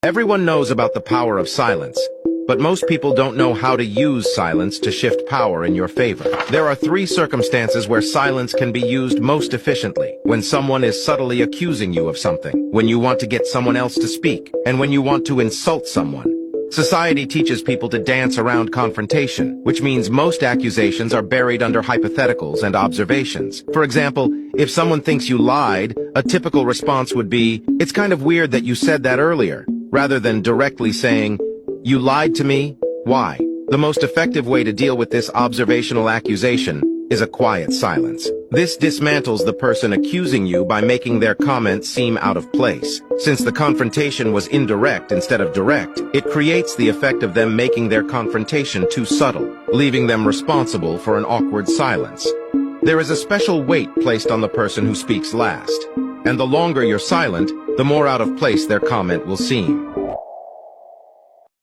Everyone knows about the power of silence, but most people don't know how to use silence to shift power in your favor. There are three circumstances where silence can be used most efficiently: when someone is subtly accusing you of something, when you want to get someone else to speak, and when you want to insult someone. Society teaches people to dance around confrontation, which means most accusations are buried under hypotheticals and observations. For example, if someone thinks you lied, a typical response would be, "It's kind of weird that you said that earlier," rather than directly saying, "You lied to me? Why?" The most effective way to deal with this observational accusation is a quiet silence. This dismantles the person accusing you by making their comments seem out of place. Since the confrontation was indirect instead of direct, it creates the effect of them making their confrontation too subtle, leaving them responsible for an awkward silence. There is a special weight placed on the person who speaks last, and the longer you're silent, the more out of place their comment will seem.